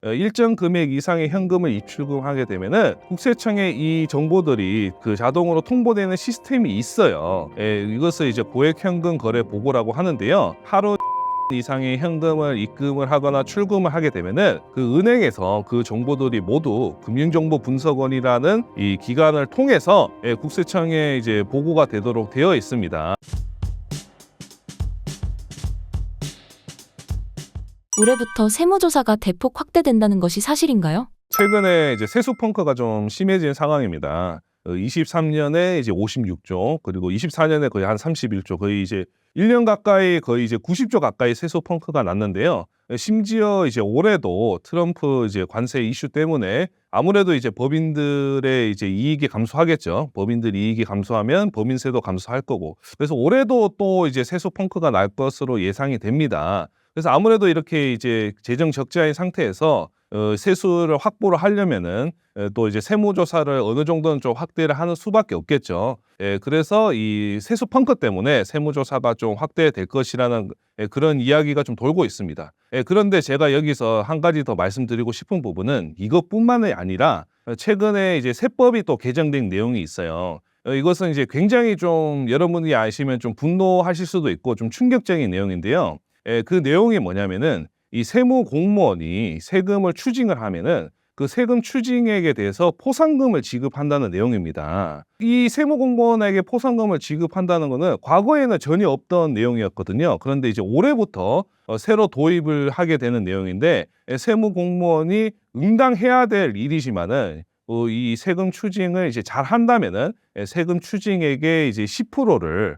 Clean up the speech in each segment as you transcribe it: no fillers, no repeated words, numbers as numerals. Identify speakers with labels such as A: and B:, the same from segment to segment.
A: 일정 금액 이상의 현금을 입출금하게 되면은 국세청에 이 정보들이 자동으로 통보되는 시스템이 있어요. 이것을 이제 고액 현금 거래 보고라고 하는데요. 하루 이상의 현금을 입금을 하거나 출금을 하게 되면은 은행에서 그 정보들이 모두 금융정보분석원이라는 이 기관을 통해서 국세청에 이제 보고가 되도록 되어 있습니다.
B: 올해부터 세무조사가 대폭 확대된다는 것이 사실인가요?
A: 최근에 이제 세수 펑크가 좀 심해진 상황입니다. 23년에 이제 56조, 그리고 24년에 거의 한 31조, 거의 이제 1년 가까이 거의 이제 90조 가까이 세수 펑크가 났는데요. 심지어 이제 올해도 트럼프 이제 관세 이슈 때문에 아무래도 이제 법인들의 이제 이익이 감소하겠죠. 법인들 이익이 감소하면 법인세도 감소할 거고. 그래서 올해도 또 이제 세수 펑크가 날 것으로 예상이 됩니다. 그래서 아무래도 이렇게 이제 재정 적자인 상태에서 세수를 확보를 하려면은 또 이제 세무조사를 어느 정도는 좀 확대를 하는 수밖에 없겠죠. 그래서 이 세수 펑크 때문에 세무조사가 좀 확대될 것이라는 그런 이야기가 좀 돌고 있습니다. 그런데 제가 여기서 한 가지 더 말씀드리고 싶은 부분은 이것뿐만이 아니라 최근에 이제 세법이 또 개정된 내용이 있어요. 이것은 이제 굉장히 좀 여러분이 아시면 좀 분노하실 수도 있고 좀 충격적인 내용인데요. 그 내용이 뭐냐면은 이 세무 공무원이 세금을 추징을 하면은 그 세금 추징액에 대해서 포상금을 지급한다는 내용입니다. 이 세무 공무원에게 포상금을 지급한다는 것은 과거에는 전혀 없던 내용이었거든요. 그런데 이제 올해부터 새로 도입을 하게 되는 내용인데 세무 공무원이 응당해야 될 일이지만은 이 세금 추징을 이제 잘 한다면은 세금 추징액의 이제 10%를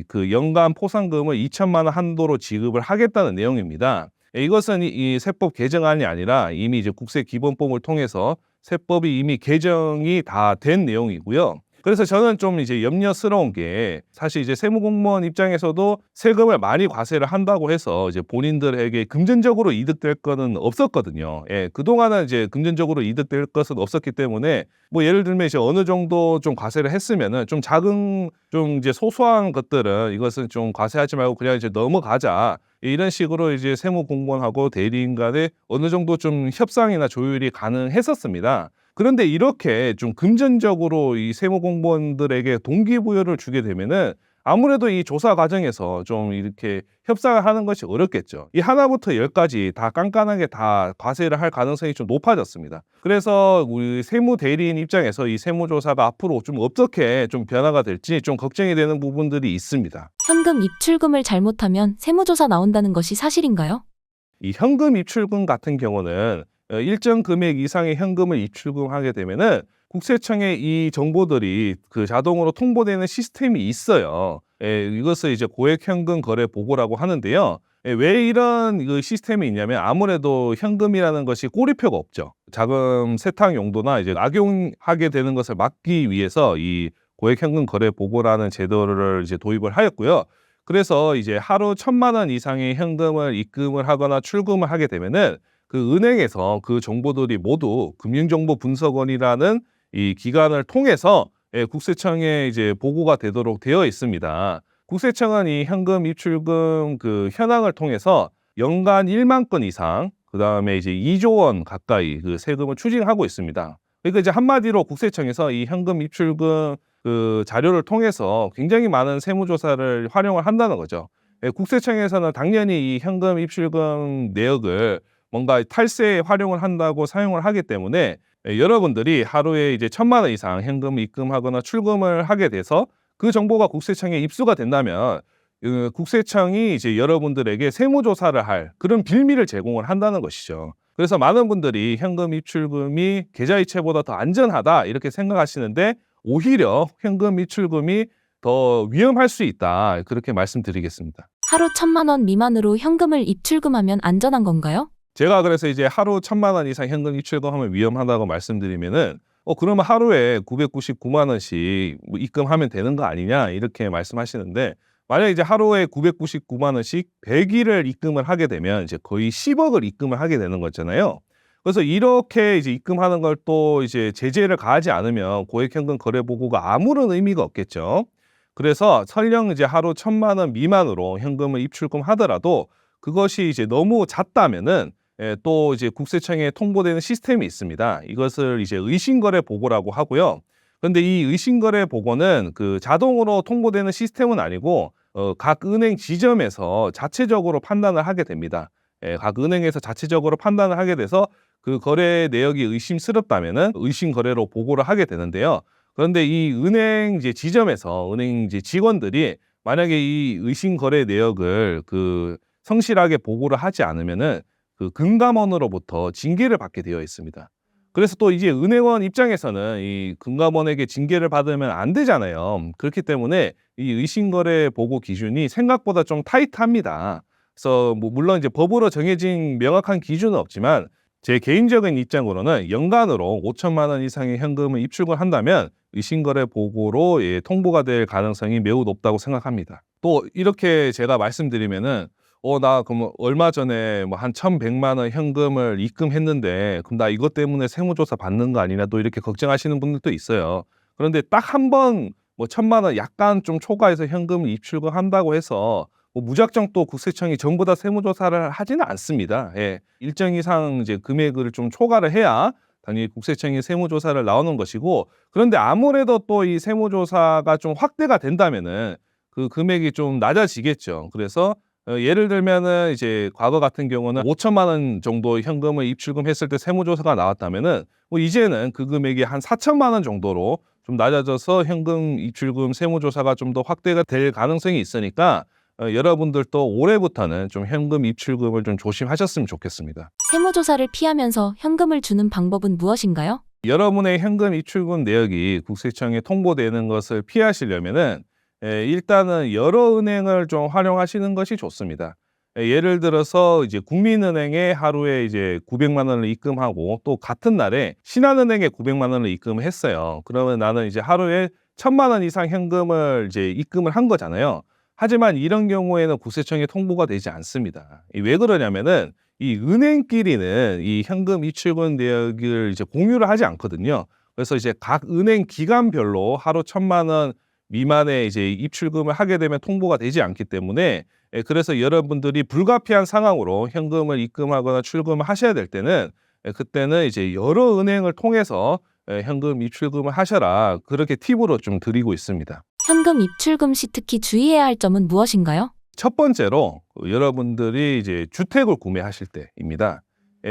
A: 그 연간 포상금을 2천만 원 한도로 지급을 하겠다는 내용입니다. 이것은 이 세법 개정안이 아니라 이미 이제 국세기본법을 통해서 세법이 이미 개정이 다 된 내용이고요. 그래서 저는 좀 이제 염려스러운 게 사실 이제 세무공무원 입장에서도 세금을 많이 과세를 한다고 해서 이제 본인들에게 금전적으로 이득될 거는 없었거든요. 그동안은 이제 금전적으로 이득될 것은 없었기 때문에 뭐 예를 들면 이제 어느 정도 좀 과세를 했으면은 좀 작은 좀 이제 소소한 것들은 이것은 좀 과세하지 말고 그냥 이제 넘어가자. 이런 식으로 이제 세무공무원하고 대리인 간에 어느 정도 좀 협상이나 조율이 가능했었습니다. 그런데 이렇게 좀 금전적으로 이 세무공무원들에게 동기부여를 주게 되면은 아무래도 이 조사 과정에서 좀 이렇게 협상을 하는 것이 어렵겠죠. 이 하나부터 열까지 다 깐깐하게 다 과세를 할 가능성이 좀 높아졌습니다. 그래서 우리 세무 대리인 입장에서 이 세무조사가 앞으로 좀 어떻게 좀 변화가 될지 좀 걱정이 되는 부분들이 있습니다.
B: 현금 입출금을 잘못하면 세무조사 나온다는 것이 사실인가요?
A: 이 현금 입출금 같은 경우는 일정 금액 이상의 현금을 입출금하게 되면은 국세청에 이 정보들이 자동으로 통보되는 시스템이 있어요. 이것을 이제 고액 현금 거래 보고라고 하는데요. 왜 이런 시스템이 있냐면 아무래도 현금이라는 것이 꼬리표가 없죠. 자금 세탁 용도나 이제 악용하게 되는 것을 막기 위해서 이 고액 현금 거래 보고라는 제도를 이제 도입을 하였고요. 그래서 이제 하루 1,000만 원 이상의 현금을 입금을 하거나 출금을 하게 되면은 은행에서 그 정보들이 모두 금융정보분석원이라는 이 기관을 통해서 국세청에 이제 보고가 되도록 되어 있습니다. 국세청은 이 현금 입출금 현황을 통해서 연간 1만 건 이상, 그다음에 이제 2조 원 가까이 세금을 추징하고 있습니다. 그러니까 이제 한마디로 국세청에서 이 현금 입출금 자료를 통해서 굉장히 많은 세무조사를 활용을 한다는 거죠. 국세청에서는 당연히 이 현금 입출금 내역을 뭔가 탈세에 활용을 한다고 사용을 하기 때문에 여러분들이 하루에 이제 1,000만 원 이상 현금 입금하거나 출금을 하게 돼서 그 정보가 국세청에 입수가 된다면 국세청이 이제 여러분들에게 세무조사를 할 그런 빌미를 제공을 한다는 것이죠. 그래서 많은 분들이 현금 입출금이 계좌이체보다 더 안전하다 이렇게 생각하시는데 오히려 현금 입출금이 더 위험할 수 있다 그렇게 말씀드리겠습니다.
B: 하루 1,000만 원 미만으로 현금을 입출금하면 안전한 건가요?
A: 제가 그래서 이제 하루 1,000만 원 이상 현금 입출금하면 위험하다고 말씀드리면은 그러면 하루에 999만 원씩 뭐 입금하면 되는 거 아니냐 이렇게 말씀하시는데 만약 이제 하루에 999만 원씩 100일을 입금을 하게 되면 이제 거의 10억을 입금을 하게 되는 거잖아요. 그래서 이렇게 이제 입금하는 걸 또 이제 제재를 가하지 않으면 고액 현금 거래 보고가 아무런 의미가 없겠죠. 그래서 설령 이제 하루 1,000만 원 미만으로 현금을 입출금하더라도 그것이 이제 너무 잦다면은 또 이제 국세청에 통보되는 시스템이 있습니다. 이것을 이제 의심거래 보고라고 하고요. 그런데 이 의심거래 보고는 그 자동으로 통보되는 시스템은 아니고 각 은행 지점에서 자체적으로 판단을 하게 됩니다. 각 은행에서 자체적으로 판단을 하게 돼서 그 거래 내역이 의심스럽다면은 의심 거래로 보고를 하게 되는데요. 그런데 이 은행 이제 지점에서 은행 이제 직원들이 만약에 이 의심 거래 내역을 그 성실하게 보고를 하지 않으면은 그 금감원으로부터 징계를 받게 되어 있습니다. 그래서 또 이제 은행원 입장에서는 이 금감원에게 징계를 받으면 안 되잖아요. 그렇기 때문에 이 의심거래 보고 기준이 생각보다 좀 타이트합니다. 그래서 뭐 물론 이제 법으로 정해진 명확한 기준은 없지만 제 개인적인 입장으로는 연간으로 5천만 원 이상의 현금을 입출을 한다면 의심거래 보고로 통보가 될 가능성이 매우 높다고 생각합니다. 또 이렇게 제가 말씀드리면은 나 그럼 얼마 전에 뭐 한 1,100만 원 현금을 입금했는데 그럼 나 이것 때문에 세무조사 받는 거 아니냐 또 이렇게 걱정하시는 분들도 있어요. 그런데 딱 한 번 뭐 1,000만 원 약간 좀 초과해서 현금을 입출금한다고 해서 뭐 무작정 또 국세청이 전부 다 세무조사를 하지는 않습니다. 일정 이상 이제 금액을 좀 초과를 해야 당연히 국세청이 세무조사를 나오는 것이고, 그런데 아무래도 또 이 세무조사가 좀 확대가 된다면은 그 금액이 좀 낮아지겠죠. 그래서 예를 들면은 이제 과거 같은 경우는 5천만 원 정도 현금을 입출금했을 때 세무조사가 나왔다면은 뭐 이제는 그 금액이 한 4천만 원 정도로 좀 낮아져서 현금 입출금 세무조사가 좀 더 확대가 될 가능성이 있으니까 여러분들도 올해부터는 좀 현금 입출금을 좀 조심하셨으면 좋겠습니다.
B: 세무조사를 피하면서 현금을 주는 방법은 무엇인가요?
A: 여러분의 현금 입출금 내역이 국세청에 통보되는 것을 피하시려면은 일단은 여러 은행을 좀 활용하시는 것이 좋습니다. 예를 들어서 이제 국민은행에 하루에 이제 900만 원을 입금하고 또 같은 날에 신한은행에 900만 원을 입금했어요. 그러면 나는 이제 하루에 1,000만 원 이상 현금을 이제 입금을 한 거잖아요. 하지만 이런 경우에는 국세청에 통보가 되지 않습니다. 왜 그러냐면은 이 은행끼리는 이 현금 입출금 내역을 이제 공유를 하지 않거든요. 그래서 이제 각 은행 기간별로 하루 1,000만 원 미만의 이제 입출금을 하게 되면 통보가 되지 않기 때문에 그래서 여러분들이 불가피한 상황으로 현금을 입금하거나 출금을 하셔야 될 때는 그때는 이제 여러 은행을 통해서 현금 입출금을 하셔라, 그렇게 팁으로 좀 드리고 있습니다.
B: 현금 입출금 시 특히 주의해야 할 점은 무엇인가요?
A: 첫 번째로 여러분들이 이제 주택을 구매하실 때입니다.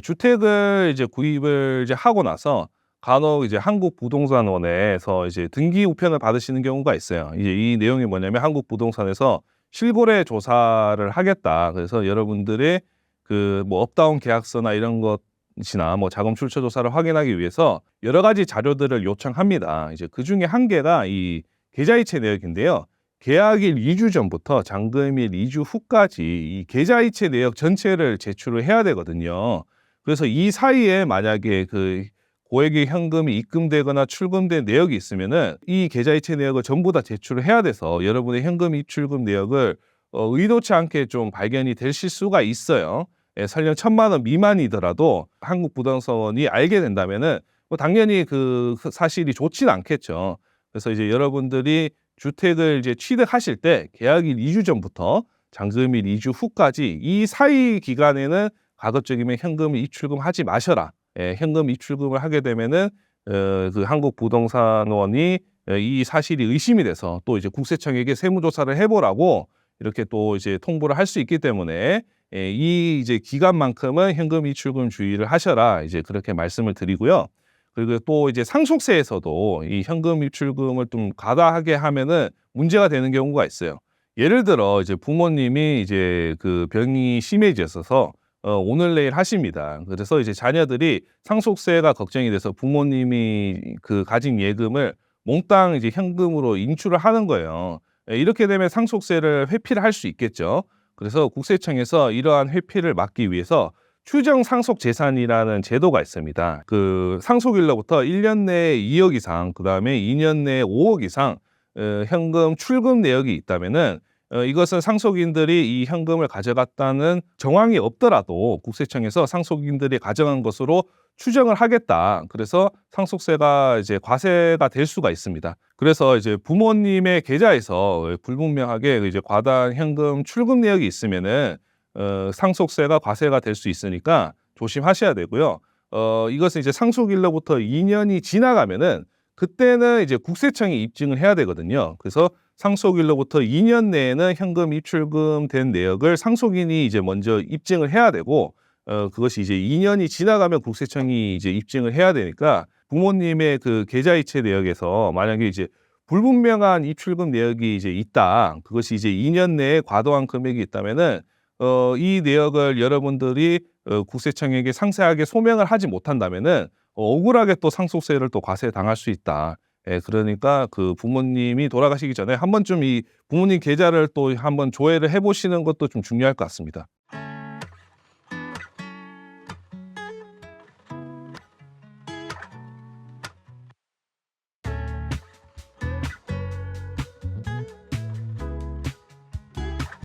A: 주택을 이제 구입을 이제 하고 나서 간혹 이제 한국부동산원에서 이제 등기 우편을 받으시는 경우가 있어요. 이제 이 내용이 뭐냐면 한국부동산에서 실거래 조사를 하겠다. 그래서 여러분들의 그 뭐 업다운 계약서나 이런 것이나 뭐 자금 출처 조사를 확인하기 위해서 여러 가지 자료들을 요청합니다. 이제 그 중에 한 개가 이 계좌이체 내역인데요. 계약일 2주 전부터 잔금일 2주 후까지 이 계좌이체 내역 전체를 제출을 해야 되거든요. 그래서 이 사이에 만약에 그 고액의 현금이 입금되거나 출금된 내역이 있으면은 이 계좌이체 내역을 전부 다 제출을 해야 돼서 여러분의 현금 입출금 내역을 의도치 않게 좀 발견이 될 실수가 있어요. 설령 1,000만 원 미만이더라도 한국부동산원이 알게 된다면은 뭐 당연히 그 사실이 좋지는 않겠죠. 그래서 이제 여러분들이 주택을 이제 취득하실 때 계약일 2주 전부터 잔금일 2주 후까지 이 사이 기간에는 가급적이면 현금을 입출금하지 마셔라. 현금 입출금을 하게 되면은 그 한국부동산원이 이 사실이 의심이 돼서 또 이제 국세청에게 세무조사를 해보라고 이렇게 또 이제 통보를 할 수 있기 때문에 이 이제 기간만큼은 현금 입출금 주의를 하셔라, 이제 그렇게 말씀을 드리고요. 그리고 또 이제 상속세에서도 이 현금 입출금을 좀 과다하게 하면은 문제가 되는 경우가 있어요. 예를 들어 이제 부모님이 이제 그 병이 심해졌어서 오늘 내일 하십니다. 그래서 이제 자녀들이 상속세가 걱정이 돼서 부모님이 그 가진 예금을 몽땅 이제 현금으로 인출을 하는 거예요. 이렇게 되면 상속세를 회피를 할 수 있겠죠. 그래서 국세청에서 이러한 회피를 막기 위해서 추정 상속 재산이라는 제도가 있습니다. 그 상속일로부터 1년 내에 2억 이상, 그다음에 2년 내에 5억 이상 현금 출금 내역이 있다면은 이것은 상속인들이 이 현금을 가져갔다는 정황이 없더라도 국세청에서 상속인들이 가져간 것으로 추정을 하겠다. 그래서 상속세가 이제 과세가 될 수가 있습니다. 그래서 이제 부모님의 계좌에서 불분명하게 이제 과다한 현금 출금 내역이 있으면은 상속세가 과세가 될 수 있으니까 조심하셔야 되고요. 이것은 이제 상속일로부터 2년이 지나가면은 그때는 이제 국세청이 입증을 해야 되거든요. 그래서 상속일로부터 2년 내에는 현금 입출금된 내역을 상속인이 이제 먼저 입증을 해야 되고, 그것이 이제 2년이 지나가면 국세청이 이제 입증을 해야 되니까 부모님의 그 계좌이체 내역에서 만약에 이제 불분명한 입출금 내역이 이제 있다. 그것이 이제 2년 내에 과도한 금액이 있다면은 이 내역을 여러분들이 국세청에게 상세하게 소명을 하지 못한다면은 억울하게 또 상속세를 또 과세당할 수 있다. 예, 그러니까 그 부모님이 돌아가시기 전에 한 번쯤 이 부모님 계좌를 또 한번 조회를 해보시는 것도 좀 중요할 것 같습니다.